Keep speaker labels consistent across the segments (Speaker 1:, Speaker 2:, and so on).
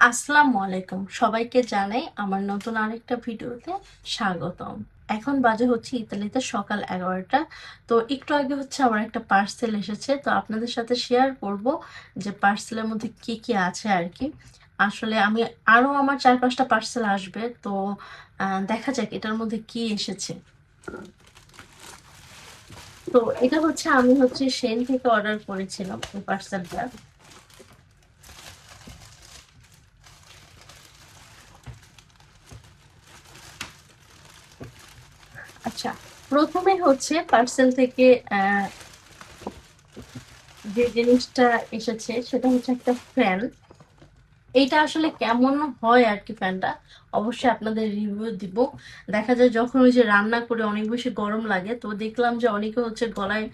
Speaker 1: আসসালামু আলাইকুম, সবাইকে জানাই আমার নতুন আরেকটা ভিডিওতে স্বাগতম। এখন বাজে হচ্ছে ইতালিতে সকাল 11টা। তো একটু আগে হচ্ছে আমার একটা পার্সেল এসেছে, তো আপনাদের সাথে শেয়ার করব যে পার্সেলের মধ্যে কি কি আছে আর কি। আসলে আমি আরো আমার 4-5টা পার্সেল আসবে, তো দেখা যাক এটার মধ্যে কি এসেছে। তো এটা হচ্ছে আমি হচ্ছে সেন থেকে অর্ডার করেছিলাম এই পার্সেলটা। আচ্ছা, প্রথমে হচ্ছে পার্সেল থেকে যে জিনিসটা এসেছে সেটা হচ্ছে একটা ফ্যান। এইটা আসলে কেমন হয় আর কি ফ্যানটা, অবশ্যই আপনাদের রিভিউ দিব। দেখা যায় যখন ওই যে রান্না করে অনেক বেশি গরম লাগে, তো দেখলাম যে অনেকে হচ্ছে গলায়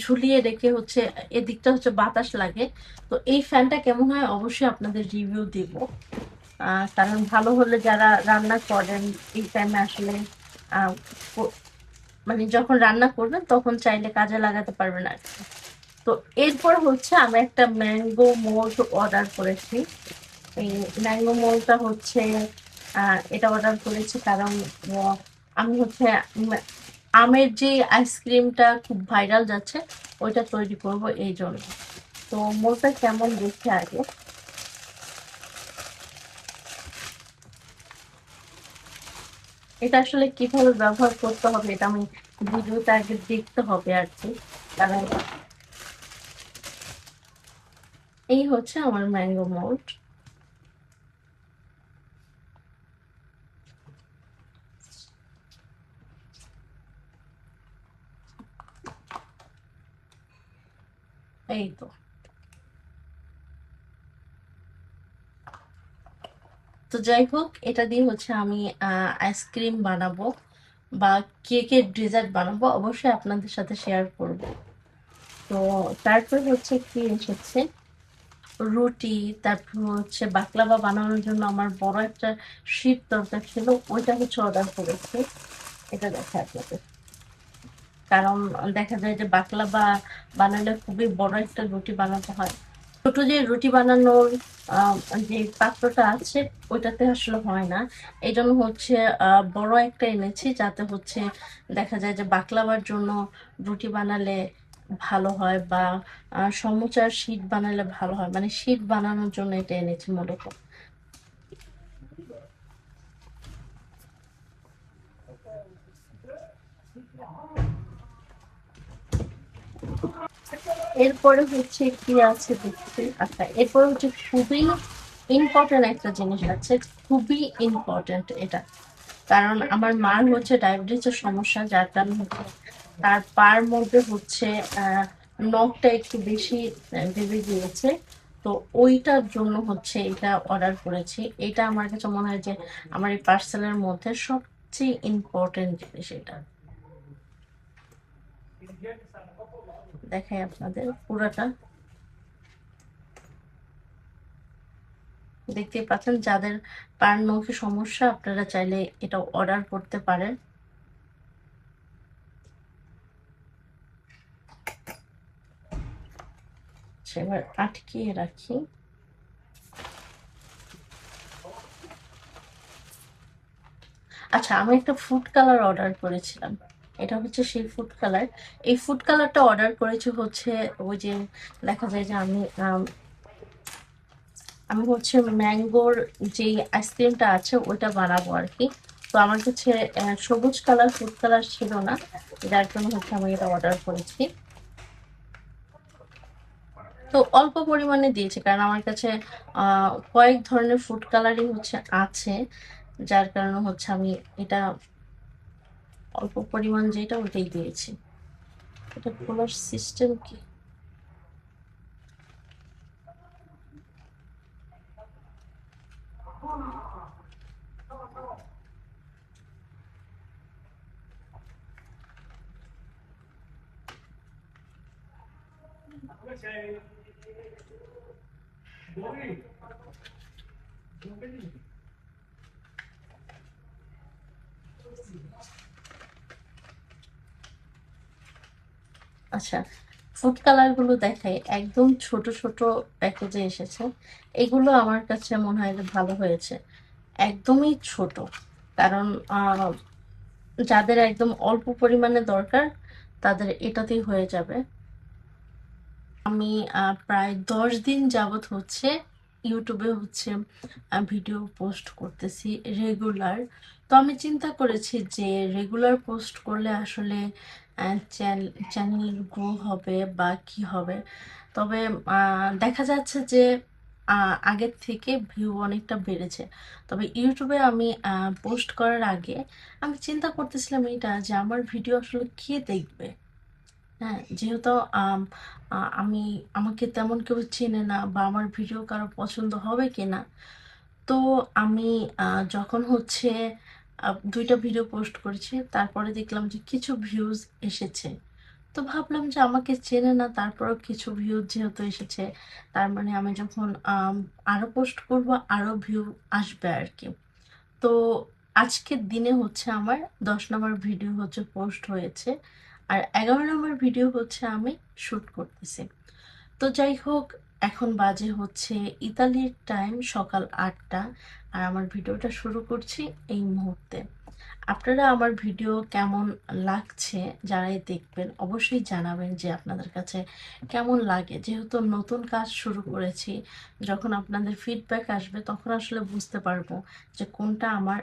Speaker 1: ঝুলিয়ে রেখে হচ্ছে এদিকটা হচ্ছে বাতাস লাগে। তো এই ফ্যানটা কেমন হয় অবশ্যই আপনাদের রিভিউ দিব। কারণ ভালো হলে যারা রান্না করেন এই টাইমে আসলে আহ, মানে যখন রান্না করবেন তখন চাইলে কাজে লাগাতে পারবেন আর কি। তো এরপর হচ্ছে আমি একটা ম্যাঙ্গো মোল্ড অর্ডার করেছি। এই ম্যাঙ্গো মোল্ডটা হচ্ছে এটা অর্ডার করেছি কারণ আমি হচ্ছে আমের যে আইসক্রিমটা খুব ভাইরাল যাচ্ছে ওইটা তৈরি করব এই জন্য। তো মোলটা কেমন দেখতে আগে, এটা আসলে কিভাবে ব্যবহার করতে হবে এটা আমি ভিডিওতে আগে দেখতে হবে আর কি। কারণ এই হচ্ছে আমার ম্যাঙ্গো মোল্ড। এই তো। তো যাই হোক, এটা দিয়ে হচ্ছে আমি আইসক্রিম বানাবো বা কেকের ডেজার্ট বানাবো, অবশ্যই আপনাদের সাথে শেয়ার করব। তো তারপর হচ্ছে কি এসেছে, রুটি। তারপর হচ্ছে বাকলাভা বানানোর জন্য আমার বড় একটা শীট দরকার ছিল, ওইটা হচ্ছে অর্ডার করেছি। এটা দেখা আপনাদের, কারণ দেখা যায় যে বাকলাভা বানালে খুবই বড় একটা রুটি বানাতে হয়। ছোট যে রুটি বানানোর আহ, যে পাত্রটা আছে ওইটাতে আসলে হয় না। এই জন্য হচ্ছে বড় একটা এনেছি, যাতে হচ্ছে দেখা যায় যে বাকলাভার জন্য রুটি বানালে ভালো হয় বা সমুচার শীট বানালে ভালো হয়, মানে শীট বানানোর জন্য এটা এনেছি মূলত। এরপরে হচ্ছে কি আছে দেখছি। আচ্ছা, এরপরে হচ্ছে খুবই ইম্পর্টেন্ট একটা জিনিস আছে, খুবই ইম্পর্টেন্ট এটা। কারণ আমার মার হচ্ছে ডায়াবেটিসের সমস্যা, যার কারণে হচ্ছে তার পার মধ্যে হচ্ছে নখটা একটু বেশি ভেবে গিয়েছে। তো ওইটার জন্য হচ্ছে এটা অর্ডার করেছি। এটা আমার কাছে মনে হয় যে আমার এই পার্সেলের মধ্যে সবচেয়ে ইম্পর্টেন্ট জিনিস এটা। দেখাই আপনাদের পুরাটা, দেখতেই পাচ্ছেন। যাদের পার নখে সমস্যা আপনারা চাইলে এটা অর্ডার করতে পারেন। এবার আটকিয়ে রাখি। আচ্ছা, আমি একটা ফুড কালার অর্ডার করেছিলাম। এটা হচ্ছে সেই ফুড কালার। এই ফুড কালারটা অর্ডার করেছি হচ্ছে ওই যে দেখা যায় যে আমি হচ্ছে ম্যাঙ্গোর যে আইসক্রিমটা আছে ওইটা বানাবো আর কি। তো আমার কাছে সবুজ কালার ফুড কালার ছিল না, যার জন্য হচ্ছে আমি এটা অর্ডার করেছি। তো অল্প পরিমাণে দিয়েছি কারণ আমার কাছে কয়েক ধরনের ফুড কালারই হচ্ছে আছে, যার কারণে হচ্ছে আমি এটা অল্প পরিমাণ যেটা ওটাই দিয়েছি। এটা খোলার সিস্টেম কি? আচ্ছা, ফুড কালার গুলো দেখাই, একদম ছোট ছোট প্যাকেজে এসেছে। এগুলো আমার কাছে মনে হয় যে ভালো হয়েছে, একদমই ছোট। কারণ যাদের একদম অল্প পরিমাণে দরকার তাদের এটাতেই হয়ে যাবে। আমি প্রায় 10 দিন যাবৎ হচ্ছে ইউটিউবে হচ্ছে ভিডিও পোস্ট করতেছি রেগুলার। তো আমি চিন্তা করেছি যে রেগুলার পোস্ট করলে আসলে চ্যানেল গ্রো হবে বা কি হবে। তবে দেখা যাচ্ছে যে আগের থেকে ভিউ অনেকটা বেড়েছে। তবে ইউটিউবে আমি পোস্ট করার আগে আমি চিন্তা করতেছিলাম এটা যে আমার ভিডিও আসলে কে দেখবে। হ্যাঁ, যেহেতু আম আমি আমাকে তেমন কেউ চেনে না বা আমার ভিডিও কারো পছন্দ হবে কিনা। তো আমি যখন হচ্ছে ২ টা ভিডিও পোস্ট করেছি, তারপরে দেখলাম যে কিছু ভিউজ এসেছে। তো ভাবলাম যে আমাকে চেনে না, তারপরেও কিছু ভিউজ যেহেতু এসেছে, তার মানে আমি যখন আরো পোস্ট করব আরো ভিউ আসবে আরকি। তো আজকের দিনে হচ্ছে আমার ১০ নাম্বার ভিডিও হচ্ছে পোস্ট হয়েছে। আর ১১ নাম্বার ভিডিও হচ্ছে আমি শুট করতেছি। তো যাই হোক, এখন বাজে হচ্ছে ইতালির টাইম সকাল ৮টা, আর আমার ভিডিওটা শুরু করছি এই মুহূর্তে। আপনারা আমার ভিডিও কেমন লাগছে, যারাই দেখবেন অবশ্যই জানাবেন যে আপনাদের কাছে কেমন লাগে। যেহেতু নতুন কাজ শুরু করেছি, যখন আপনাদের ফিডব্যাক আসবে তখন আসলে বুঝতে পারবো যে কোনটা আমার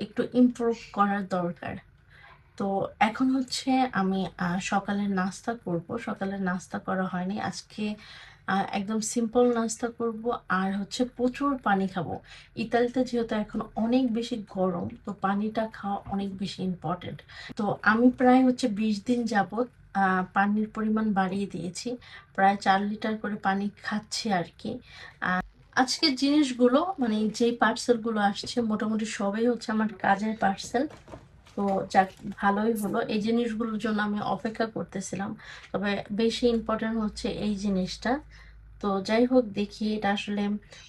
Speaker 1: একটু ইমপ্রুভ করার দরকার। তো এখন হচ্ছে আমি সকালের নাস্তা করব। সকালের নাস্তা করা হয়নি। আজকে একদম সিম্পল নাস্তা করব আর হচ্ছে প্রচুর পানি খাবো। ইতালিতে যেহেতু এখন অনেক বেশি গরম, তো পানিটা খাওয়া অনেক বেশি ইম্পোর্টেন্ট। তো আমি প্রায় হচ্ছে ২০ দিন যাবৎ পানির পরিমাণ বাড়িয়ে দিয়েছি। প্রায় ৪ লিটার করে পানি খাচ্ছি আরকি। আজকের জিনিসগুলো মানে যেই পার্সেলগুলো আসছে মোটামুটি সবই হচ্ছে আমার কাজের পার্সেল। তো যাক, ভালোই হলো। এই জিনিসগুলোর জন্য আমি অপেক্ষা করতেছিলাম। তবে বেশি ইম্পোর্টেন্ট হচ্ছে এই জিনিসটা। তো যাই হোক, দেখি এটা আসলে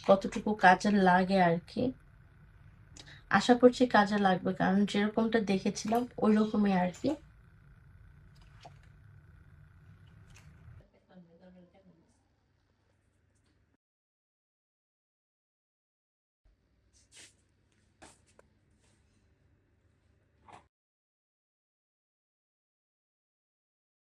Speaker 1: কতটুকু কাজে লাগে আরকি। আশা করছি কাজে লাগবে, কারণ যেরকমটা দেখেছিলাম ঐরকমই আরকি।